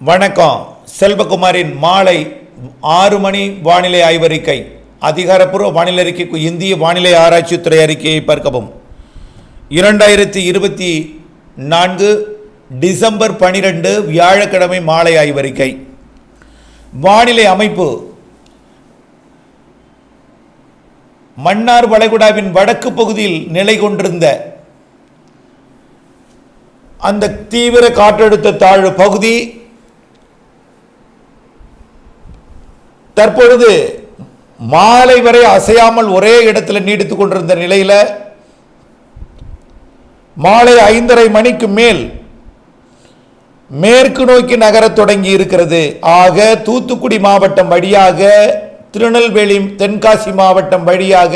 வணக்கம். செல்வகுமாரின் மாலை 6 மணி வானிலை ஆய்வறிக்கை. அதிகாரப்பூர்வ வானிலை அறிக்கைக்கு இந்திய வானிலை ஆராய்ச்சித்துறை அறிக்கையை பார்க்கவும். 2024 டிசம்பர் 12 வியாழக்கிழமை மாலை ஆய்வறிக்கை. வானிலை அமைப்பு: மன்னார் வளைகுடாவின் வடக்கு பகுதியில் நிலை கொண்டிருந்த அந்த தீவிர காற்றழுத்த தாழ்வு பகுதி தற்பொழுது மாலை வரை அசையாமல் ஒரே இடத்தில் நீடித்துக் கொண்டிருந்த நிலையில் மாலை 5:30 மணிக்கு மேல் மேற்கு நோக்கி நகரத் தொடங்கி இருக்கிறது. ஆக தூத்துக்குடி மாவட்டம் வழியாக, திருநெல்வேலி தென்காசி மாவட்டம் வழியாக,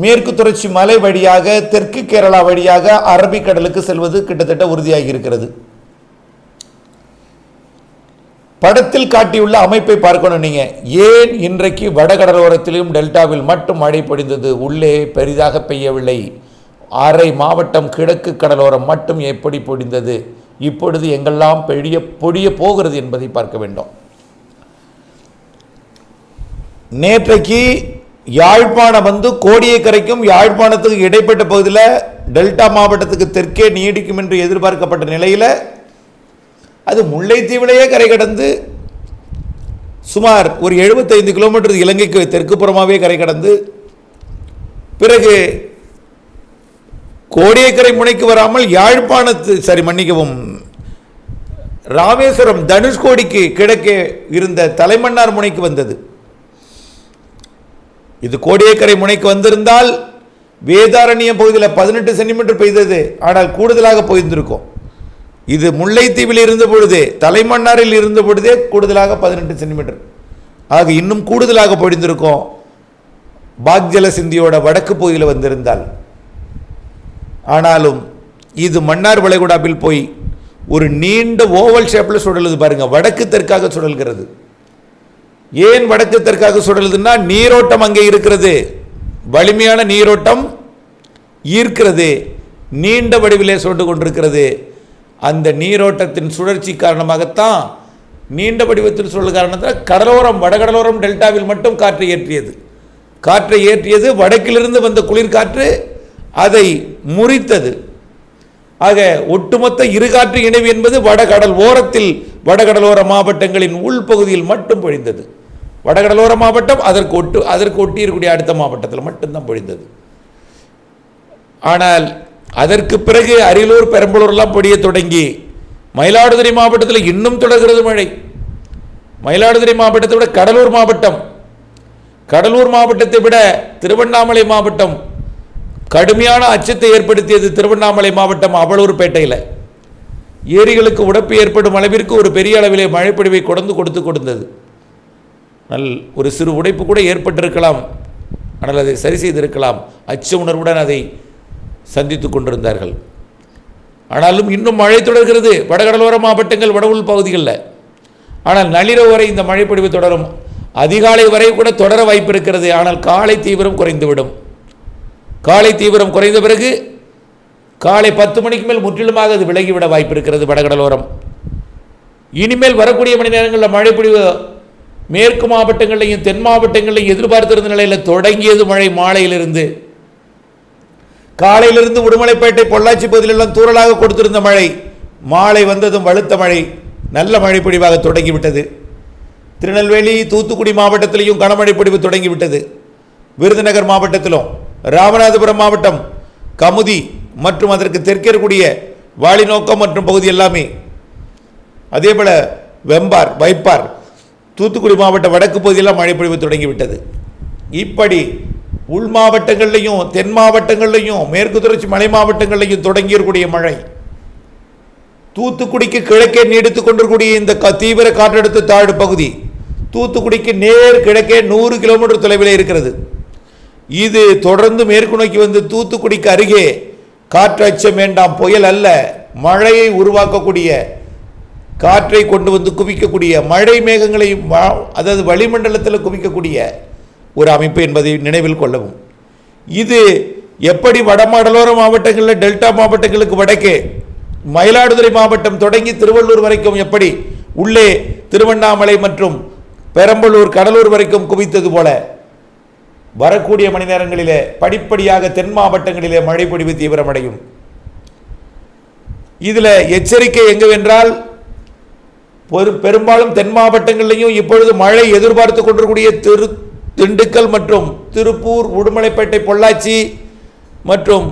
மேற்கு தொடர்ச்சி மலை வழியாக, தெற்கு கேரளா வழியாக அரபிக்கடலுக்கு செல்வது கிட்டத்தட்ட உறுதியாகி இருக்கிறது. படத்தில் காட்டியுள்ள அமைப்பை பார்க்கணும். நீங்க ஏன் இன்றைக்கு வடகடலோரத்திலும் டெல்டாவில் மட்டும் மழை பொழிந்தது, உள்ளே பெரிதாக பெய்யவில்லை? அரை மாவட்டம் கிழக்கு கடலோரம் மட்டும் எப்படி பொழிந்தது? இப்பொழுது எங்கெல்லாம் பொழிய போகிறது என்பதை பார்க்க வேண்டும். நேற்றைக்கு யாழ்ப்பாணம் கோடியக்கரைக்கும் யாழ்ப்பாணத்துக்கு இடைப்பட்ட பகுதியில் டெல்டா மாவட்டத்துக்கு தெற்கே நீடிக்கும் என்று எதிர்பார்க்கப்பட்ட நிலையில் அது முல்லைத்தீவிலேயே கரை கடந்து சுமார் ஒரு 75 கிலோமீட்டர் இலங்கைக்கு தெற்கு புறமாகவே கரை கடந்து பிறகு கோடியக்கரை முனைக்கு வராமல் ராமேஸ்வரம் தனுஷ்கோடிக்கு கிழக்கே இருந்த தலைமன்னார் முனைக்கு வந்தது. இது கோடியக்கரை முனைக்கு வந்திருந்தால் வேதாரண்யம் பகுதியில் 18 சென்டிமீட்டர் பெய்தது, ஆனால் கூடுதலாக பொய்ந்திருக்கும். இது முல்லைத்தீவில் இருந்த பொழுதே, தலைமன்னாரில் இருந்த பொழுதே கூடுதலாக 18 சென்டிமீட்டர், ஆக இன்னும் கூடுதலாக பொழிந்திருக்கும். பாக்ஜல சிந்தியோட வடக்கு பகுதியில் வந்திருந்தால். ஆனாலும் இது மன்னார் வளைகுடாவில் போய் ஒரு நீண்ட ஓவல் ஷேப்பில் சுழலுது பாருங்க. வடக்கு தெற்காக சுழல்கிறது. ஏன் வடக்கு தெற்காக சுழலுதுன்னா நீரோட்டம் அங்கே இருக்கிறது, வலிமையான நீரோட்டம் ஈர்க்கிறது, நீண்ட வடிவிலே சுழண்டு கொண்டிருக்கிறது. அந்த நீரோட்டத்தின் சுழற்சி காரணமாகத்தான், நீண்ட வடிவத்தில் சுழல் காரணத்தால் கடலோரம், வடகடலோரம் டெல்டாவில் மட்டும் காற்றை ஏற்றியது. வடக்கிலிருந்து வந்த குளிர்காற்று அதை முறித்தது. ஆக ஒட்டுமொத்த இருகாற்று இணைவு என்பது வடகடலோர மாவட்டங்களின் உள்பகுதியில் மட்டும் பொழிந்தது. வடகடலோர மாவட்டம் அதற்கு ஒட்டி இருக்கக்கூடிய அடுத்த மாவட்டத்தில் மட்டும்தான் பொழிந்தது. ஆனால் அதற்கு பிறகு அரியலூர், பெரம்பலூர்லாம் பொழிய தொடங்கி மயிலாடுதுறை மாவட்டத்தில் இன்னும் தொடர்கிறது மழை. மயிலாடுதுறை மாவட்டத்தை விட கடலூர் மாவட்டத்தை விட திருவண்ணாமலை மாவட்டம் கடுமையான அச்சத்தை ஏற்படுத்தியது. திருவண்ணாமலை மாவட்டம் அவலூர்பேட்டையில் ஏரிகளுக்கு உடப்பு ஏற்படும் அளவிற்கு ஒரு பெரிய அளவிலே மழைப்பொழிவை கொடுத்தது. ஒரு சிறு உடைப்பு கூட ஏற்பட்டிருக்கலாம், ஆனால் அதை சரி செய்திருக்கலாம். அச்ச உணர்வுடன் அதை சந்தித்துக் கொண்டிருந்தார்கள். ஆனாலும் இன்னும் மழை தொடர்கிறது வடகடலோர மாவட்டங்கள், வடவுள் பகுதிகளில். ஆனால் நள்ளிரவு வரை இந்த மழைப்பொழிவு தொடரும். அதிகாலை வரை கூட தொடர வாய்ப்பு இருக்கிறது. ஆனால் காலை தீவிரம் குறைந்துவிடும். காலை தீவிரம் குறைந்த பிறகு காலை 10 மணிக்கு மேல் முற்றிலுமாக அது விலகிவிட வாய்ப்பு இருக்கிறது வடகடலோரம். இனிமேல் வரக்கூடிய மணி நேரங்களில் மழைப்பொழிவு மேற்கு மாவட்டங்களையும் தென் மாவட்டங்களையும் எதிர்பார்த்திருந்த நிலையில் தொடங்கியது மழை. காலையிலிருந்து உடுமலைப்பேட்டை, பொள்ளாச்சி பகுதியிலெல்லாம் தூறலாக கொடுத்திருந்த மழை மாலை வந்ததும் வலுத்த மழை, நல்ல மழை பொழிவாக தொடங்கிவிட்டது. திருநெல்வேலி, தூத்துக்குடி மாவட்டத்திலையும் கனமழை பொழிவு தொடங்கிவிட்டது. விருதுநகர் மாவட்டத்திலும், ராமநாதபுரம் மாவட்டம், கமுதி மற்றும் அதற்கு தெற்கே இருக்கக்கூடிய வாலிநோக்கம் மற்றும் பகுதி எல்லாமே, அதே போல வெம்பார், வைப்பார், தூத்துக்குடி மாவட்ட வடக்கு பகுதியெல்லாம் மழை பொழிவு தொடங்கிவிட்டது. இப்படி உள் மாவட்டங்கள்லையும் தென் மாவட்டங்கள்லையும் மேற்கு தொடர்ச்சி மலை மாவட்டங்கள்லையும் தொடங்கியிருக்கூடிய மழை தூத்துக்குடிக்கு கிழக்கே நீடித்துக் கொண்டிருக்கூடிய இந்த தீவிர காற்றழுத்த தாழ்வு பகுதி தூத்துக்குடிக்கு நேர் கிழக்கே 100 கிலோமீட்டர் தொலைவில் இருக்கிறது. இது தொடர்ந்து மேற்கு நோக்கி வந்து தூத்துக்குடிக்கு அருகே காற்று அச்சம் வேண்டாம், புயல் அல்ல, மழையை உருவாக்கக்கூடிய, காற்றை கொண்டு வந்து குவிக்கக்கூடிய, மழை மேகங்களை அதாவது வளிமண்டலத்தில் குவிக்கக்கூடிய ஒரு அமைப்பு என்பதை நினைவில் கொள்ளவும். இது எப்படி வடமாடலோர மாவட்டங்களில் டெல்டா மாவட்டங்களுக்கு வடக்கே மயிலாடுதுறை மாவட்டம் தொடங்கி திருவள்ளூர் வரைக்கும் எப்படி உள்ளே திருவண்ணாமலை மற்றும் பெரம்பலூர் கடலூர் வரைக்கும் குவித்தது போல வரக்கூடிய மணி நேரங்களிலே படிப்படியாக தென் மாவட்டங்களிலே மழை பொழிவு தீவிரமடையும். இதில் எச்சரிக்கை எங்குவென்றால் பெரும்பாலும் தென் மாவட்டங்களிலையும் இப்பொழுது மழை எதிர்பார்த்து கொண்டிருக்கூடிய திண்டுக்கல் மற்றும் திருப்பூர், உடுமலைப்பேட்டை, பொள்ளாச்சி மற்றும்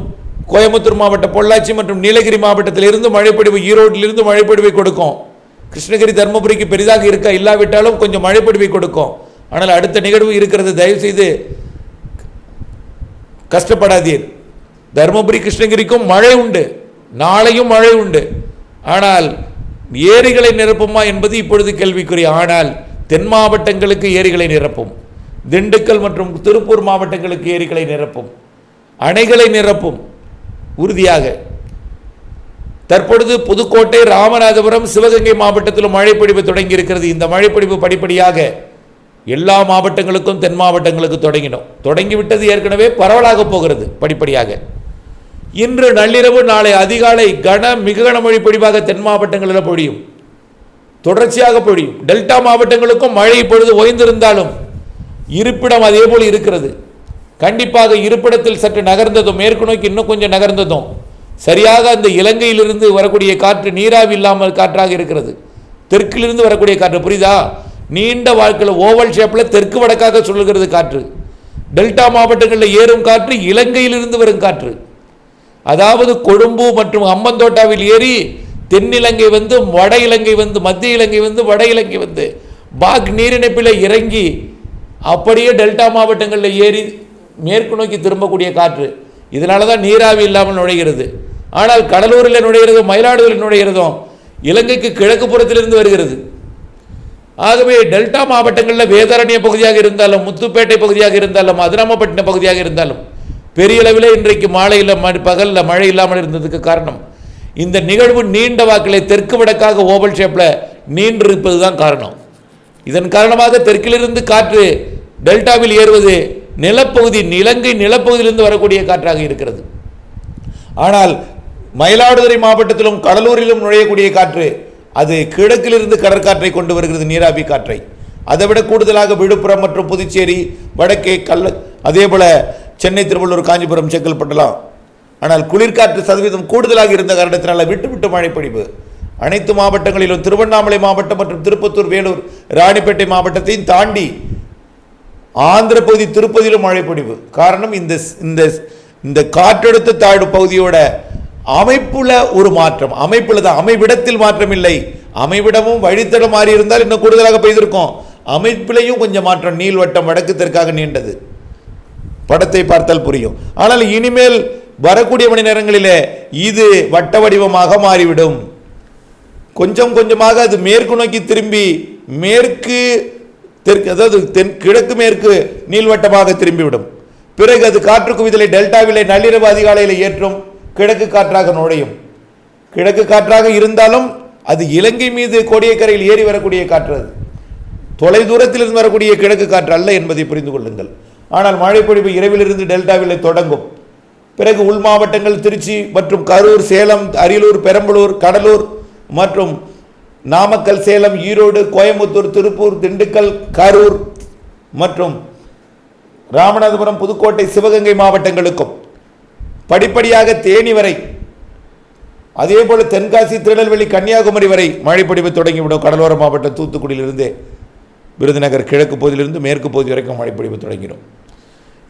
கோயம்புத்தூர் மாவட்டம், பொள்ளாச்சி மற்றும் நீலகிரி மாவட்டத்திலிருந்து மழைப்பொழிவு, ஈரோட்டிலிருந்து மழைப்பொழிவை கொடுக்கும். கிருஷ்ணகிரி, தருமபுரிக்கு பெரிதாக இருக்க இல்லாவிட்டாலும் கொஞ்சம் மழைப்பொழிவை கொடுக்கும். ஆனால் அடுத்த நிகழ்வு இருக்கிறது, தயவுசெய்து கஷ்டப்படாதீர். தருமபுரி, கிருஷ்ணகிரிக்கும் மழை உண்டு, நாளையும் மழை உண்டு. ஆனால் ஏரிகளை நிரப்புமா என்பது இப்பொழுது கேள்விக்குரிய. ஆனால் தென் மாவட்டங்களுக்கு ஏரிகளை நிரப்பும், திண்டுக்கல் மற்றும் திருப்பூர் மாவட்டங்களுக்கு ஏரிகளை நிரப்பும், அணைகளை நிரப்பும் உறுதியாக. தற்பொழுது புதுக்கோட்டை, ராமநாதபுரம், சிவகங்கை மாவட்டத்திலும் மழைப்பொழிவு தொடங்கி இருக்கிறது. இந்த மழைப்பொழிவு படிப்படியாக எல்லா மாவட்டங்களுக்கும் தென் மாவட்டங்களுக்கு தொடங்கிவிட்டது. ஏற்கனவே பரவலாக போகிறது படிப்படியாக. இன்று நள்ளிரவு, நாளை அதிகாலை மிக கனமழை பொழிவாக தென் மாவட்டங்களில் பொழியும், தொடர்ச்சியாக பொழியும். டெல்டா மாவட்டங்களுக்கும் மழை இப்பொழுது ஓய்ந்திருந்தாலும் இருப்பிடம் அதே போல் இருக்கிறது. கண்டிப்பாக இருப்பிடத்தில் சற்று நகர்ந்ததும், மேற்கு நோக்கி இன்னும் கொஞ்சம் நகர்ந்ததும், சரியாக அந்த இலங்கையிலிருந்து வரக்கூடிய காற்று நீராவி இல்லாமல் காற்றாக இருக்கிறது. தெற்கிலிருந்து வரக்கூடிய காற்று, புரியுதா? நீண்ட வாழ்க்கையில் ஓவல் ஷேப்பில் தெற்கு வடக்காக சொல்லுகிறது காற்று. டெல்டா மாவட்டங்களில் ஏறும் காற்று இலங்கையிலிருந்து வரும் காற்று. அதாவது கொழும்பு மற்றும் அம்பந்தோட்டாவில் ஏறி தென்னிலங்கை வந்து, வட இலங்கை வந்து, மத்திய இலங்கை வந்து, வட இலங்கை வந்து பாக் நீரிணைப்பில் இறங்கி அப்படியே டெல்டா மாவட்டங்களில் ஏறி மேற்கு நோக்கி திரும்பக்கூடிய காற்று. இதனால தான் நீராவி இல்லாமல் நுழைகிறது. ஆனால் கடலூரில் நுழைகிறதும் மயிலாடுதுறையில் நுழைகிறதும் இலங்கைக்கு கிழக்கு புறத்திலிருந்து வருகிறது. ஆகவே டெல்டா மாவட்டங்களில் வேதாரண்ய பகுதியாக இருந்தாலும், முத்துப்பேட்டை பகுதியாக இருந்தாலும், அதிராமப்பட்டினம் பகுதியாக இருந்தாலும் பெரிய அளவில் இன்றைக்கு மாலையில் பகலில் மழை இல்லாமல் இருந்ததுக்கு காரணம் இந்த நிகழ்வு நீண்ட வாக்கிலே தெற்கு வடக்காக ஓவல் ஷேப்பில் நீண்டிருப்பது தான் காரணம். இதன் காரணமாக தெற்கிலிருந்து காற்று டெல்டாவில் ஏறுவது நிலப்பகுதி, இலங்கை நிலப்பகுதியிலிருந்து வரக்கூடிய காற்றாக இருக்கிறது. ஆனால் மயிலாடுதுறை மாவட்டத்திலும் கடலூரிலும் நுழையக்கூடிய காற்று அது கிழக்கிலிருந்து கடற்காற்றை கொண்டு வருகிறது, நீராவி காற்றை. அதை விட கூடுதலாக விழுப்புரம் மற்றும் புதுச்சேரி, வடக்கே அதே போல சென்னை, திருவள்ளூர், காஞ்சிபுரம், செங்கல்பட்டுலாம். ஆனால் குளிர்காற்று சதவீதம் கூடுதலாக இருந்த காரணத்தினால விட்டு மழைப்பொழிவு அனைத்து மாவட்டங்களிலும், திருவண்ணாமலை மாவட்டம் மற்றும் திருப்பத்தூர், வேலூர், ராணிப்பேட்டை மாவட்டத்தையும் தாண்டி ஆந்திர பகுதி, திருப்பதியிலும் மழைப்பொழிவு. காரணம் இந்த காற்றழுத்த தாழ்வு பகுதியோட அமைப்புல ஒரு மாற்றம். அமைப்புல தான், அமைவிடத்தில் மாற்றம் இல்லை. அமைவிடமும் வழித்தடம் மாறி இருந்தால் இன்னும் கூடுதலாக பெய்திருக்கும். அமைப்பிலையும் கொஞ்சம் மாற்றம், நீள்வட்டம் வடக்கு தெற்காக நீண்டது. படத்தை பார்த்தால் புரியும். ஆனால் இனிமேல் வரக்கூடிய மணி நேரங்களிலே இது வட்ட வடிவமாக மாறிவிடும். கொஞ்சம் கொஞ்சமாக அது மேற்கு நோக்கி திரும்பி மேற்கு தெற்கு, அதாவது கிழக்கு மேற்கு நீள்வட்டமாக திரும்பிவிடும். பிறகு அது காற்று குவிதலை டெல்டாவிலே நள்ளிரவு அதிகாலையில் ஏற்றும் கிழக்கு காற்றாக நுழையும். கிழக்கு காற்றாக இருந்தாலும் அது இலங்கை மீது கோடியக்கரையில் ஏறி வரக்கூடிய காற்று, அது தொலை தூரத்திலிருந்து வரக்கூடிய கிழக்கு காற்று அல்ல என்பதை புரிந்து கொள்ளுங்கள். ஆனால் மழைப்பொழிவு இரவிலிருந்து டெல்டாவில் தொடங்கும். பிறகு உள் மாவட்டங்கள் திருச்சி மற்றும் கரூர், சேலம், அரியலூர், பெரம்பலூர், கடலூர் மற்றும் நாமக்கல், சேலம், ஈரோடு, கோயம்புத்தூர், திருப்பூர், திண்டுக்கல், கரூர் மற்றும் ராமநாதபுரம், புதுக்கோட்டை, சிவகங்கை மாவட்டங்களுக்கும் படிப்படியாக தேனி வரை, அதே போல தென்காசி, திருநெல்வேலி, கன்னியாகுமரி வரை மழைப்பொழிவு தொடங்கிவிடும். கடலோர மாவட்டம் தூத்துக்குடியிலிருந்து விருதுநகர் கிழக்கு பகுதியிலிருந்து மேற்கு பகுதி வரைக்கும் மழைப்பொழிவு தொடங்கிடும்.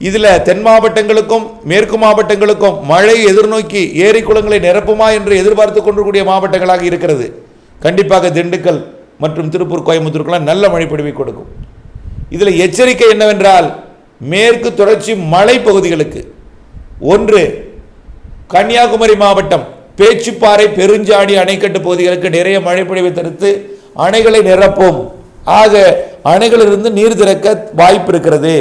இதில் தென் மாவட்டங்களுக்கும் மேற்கு மாவட்டங்களுக்கும் மழை எதிர்நோக்கி ஏரி குளங்களை நிரப்புமா என்று எதிர்பார்த்து கொண்டிருக்கூடிய மாவட்டங்களாக இருக்கிறது. கண்டிப்பாக திண்டுக்கல் மற்றும் திருப்பூர், கோயம்புத்தூருக்கெல்லாம் நல்ல மழைப்பொழிவை கொடுக்கும். இதில் எச்சரிக்கை என்னவென்றால், மேற்கு தொடர்ச்சி மலை பகுதிகளுக்கு, ஒன்று கன்னியாகுமரி மாவட்டம் பேச்சுப்பாறை, பெருஞ்சாணி அணைக்கட்டு பகுதிகளுக்கு நிறைய மழைப்பொழிவை தடுத்து அணைகளை நிரப்பும். ஆக அணைகளிலிருந்து நீர் திறக்க வாய்ப்பு இருக்கிறது.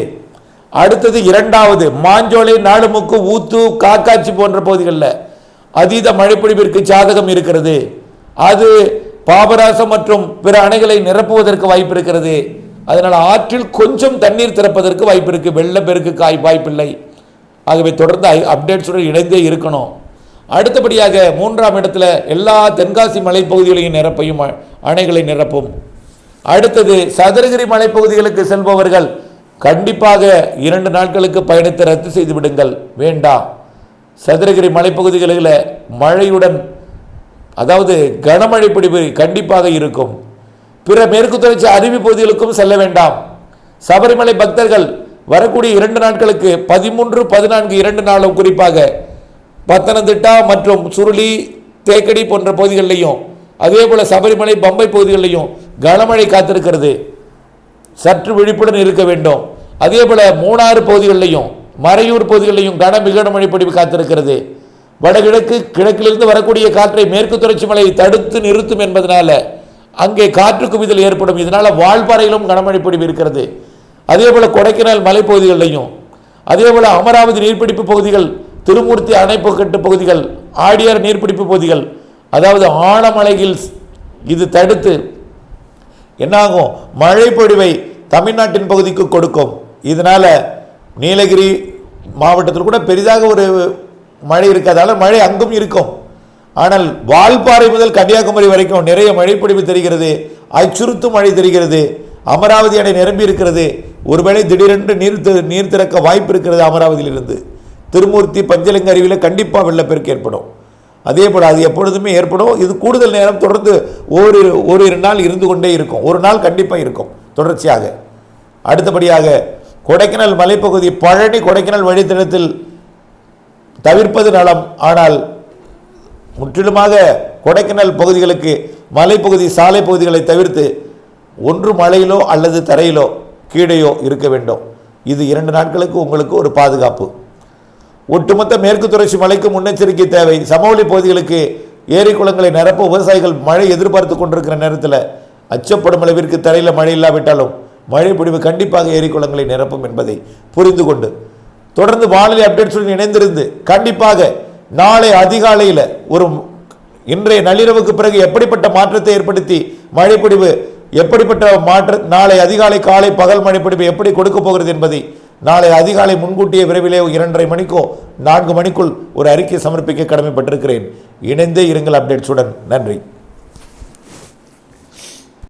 அடுத்தது இரண்டாவது, மாஞ்சோலை, நாலுமுக்கு, ஊத்து, காக்காட்சி போன்ற பகுதிகளில் அதீத மழைப்பொழிவிற்கு சாதகம் இருக்கிறது. அது பாபநாசம் மற்றும் பிற அணைகளை நிரப்புவதற்கு வாய்ப்பு இருக்கிறது. அதனால் ஆற்றில் கொஞ்சம் தண்ணீர் திறப்பதற்கு வாய்ப்பு இருக்கு, வெள்ளப்பெருக்கு வாய்ப்பில்லை. ஆகவே தொடர்ந்து அப்டேட்ஸுடன் இணைந்தே இருக்கணும். அடுத்தபடியாக 3ஆம் இடத்துல எல்லா தென்காசி மலைப்பகுதிகளையும் நிரப்பையும் அணைகளை நிரப்பும். அடுத்தது சதுரகிரி மலைப்பகுதிகளுக்கு செல்பவர்கள் கண்டிப்பாக 2 நாட்களுக்கு பயணத்தை ரத்து செய்து விடுங்கள், வேண்டாம். சதுரகிரி மலைப்பகுதிகளில் மழையுடன் அதாவது கனமழை பிடிப்பு கண்டிப்பாக இருக்கும். பிற மேற்கு தொடர்ச்சி அருவி பகுதிகளுக்கும் செல்ல வேண்டாம். சபரிமலை பக்தர்கள் வரக்கூடிய 2 நாட்களுக்கு 13, 14 2 நாளும் குறிப்பாக பத்தனந்திட்டா மற்றும் சுருளி தேக்கடி போன்ற பகுதிகளிலையும் அதே போல சபரிமலை பம்பை பகுதிகளிலையும் கனமழை காத்திருக்கிறது, சற்று விழிப்புடன் இருக்க வேண்டும். அதே போல மூணாறு பகுதிகளிலையும் மறையூர் பகுதிகளிலையும் மிக கனமழை பொழிவு காத்திருக்கிறது. வடகிழக்கு கிழக்கிலிருந்து வரக்கூடிய காற்றை மேற்கு தொடர்ச்சி மலை தடுத்து நிறுத்தும் என்பதனால அங்கே காற்று குவிதல் ஏற்படும். இதனால வால்பாறையிலும் கனமழை பொழிவு இருக்கிறது. அதே போல கொடைக்கானல் மலைப்பகுதிகளிலையும் அதே போல அமராவதி நீர்பிடிப்பு பகுதிகள், திருமூர்த்தி அணைப்பக்கட்டு பகுதிகள், ஆடியார் நீர்பிடிப்பு பகுதிகள், அதாவது ஆழமலை ஹில்ஸ், இது தடுத்து என்னாகும், மழை பொழிவை தமிழ்நாட்டின் பகுதிக்கு கொடுக்கும். இதனால நீலகிரி மாவட்டத்தில் கூட பெரிதாக ஒரு மழை இருக்காதால மழை அங்கும் இருக்கும். ஆனால் வால்பாறை முதல் கன்னியாகுமரி வரைக்கும் நிறைய மழை பொழிவு தெரிகிறது, அச்சுறுத்தும் மழை தெரிகிறது. அமராவதி அணை நிரம்பி இருக்கிறது. ஒருவேளை திடீரென்று நீர் திறக்க வாய்ப்பு இருக்கிறது. அமராவதியிலிருந்து திருமூர்த்தி பஞ்சலிங்க அருவியில் கண்டிப்பாக வெள்ளப்பெருக்கு ஏற்படும். அதே போல் அது எப்பொழுதுமே ஏற்படும். இது கூடுதல் நேரம் தொடர்ந்து ஓரிரு நாள் இருந்து கொண்டே இருக்கும். ஒரு நாள் கண்டிப்பாக இருக்கும் தொடர்ச்சியாக. அடுத்தபடியாக கொடைக்கானல் மலைப்பகுதி பழனி கொடைக்கானல் வழித்தடத்தில் தவிர்ப்பது நலம். ஆனால் முற்றிலுமாக கொடைக்கானல் பகுதிகளுக்கு மலைப்பகுதி சாலை பகுதிகளை தவிர்த்து ஒன்று மலையிலோ அல்லது தரையிலோ கீழேயோ இருக்க வேண்டும். இது 2 நாட்களுக்கு உங்களுக்கு ஒரு பாதுகாப்பு. ஒட்டுமொத்த மேற்கு தொடர்ச்சி மலைக்கு முன்னெச்சரிக்கை தேவை. சமவெளி பகுதிகளுக்கு ஏரி குளங்களை நிரப்ப விவசாயிகள் மழை எதிர்பார்த்து கொண்டிருக்கிற நேரத்தில் அச்சப்படும் அளவிற்கு தரையில் மழை இல்லாவிட்டாலும் மழை பொழிவு கண்டிப்பாக ஏரி குளங்களை நிரப்பும் என்பதை புரிந்து கொண்டு தொடர்ந்து வானிலை அப்டேட்ஸுடன் இணைந்திருந்து கண்டிப்பாக நாளை அதிகாலையில் இன்றைய நள்ளிரவுக்கு பிறகு எப்படிப்பட்ட மாற்றத்தை ஏற்படுத்தி மழைப்பொழிவு எப்படிப்பட்ட நாளை அதிகாலை காலை பகல் மழைப்பொழிவு எப்படி கொடுக்க போகிறது என்பதை நாளை அதிகாலை முன்கூட்டிய விரைவிலே 2:30 மணிக்கோ 4 மணிக்குள் ஒரு அறிக்கை சமர்ப்பிக்க கடமைப்பட்டிருக்கிறேன். இணைந்தே இருங்கள் அப்டேட்ஸுடன். நன்றி.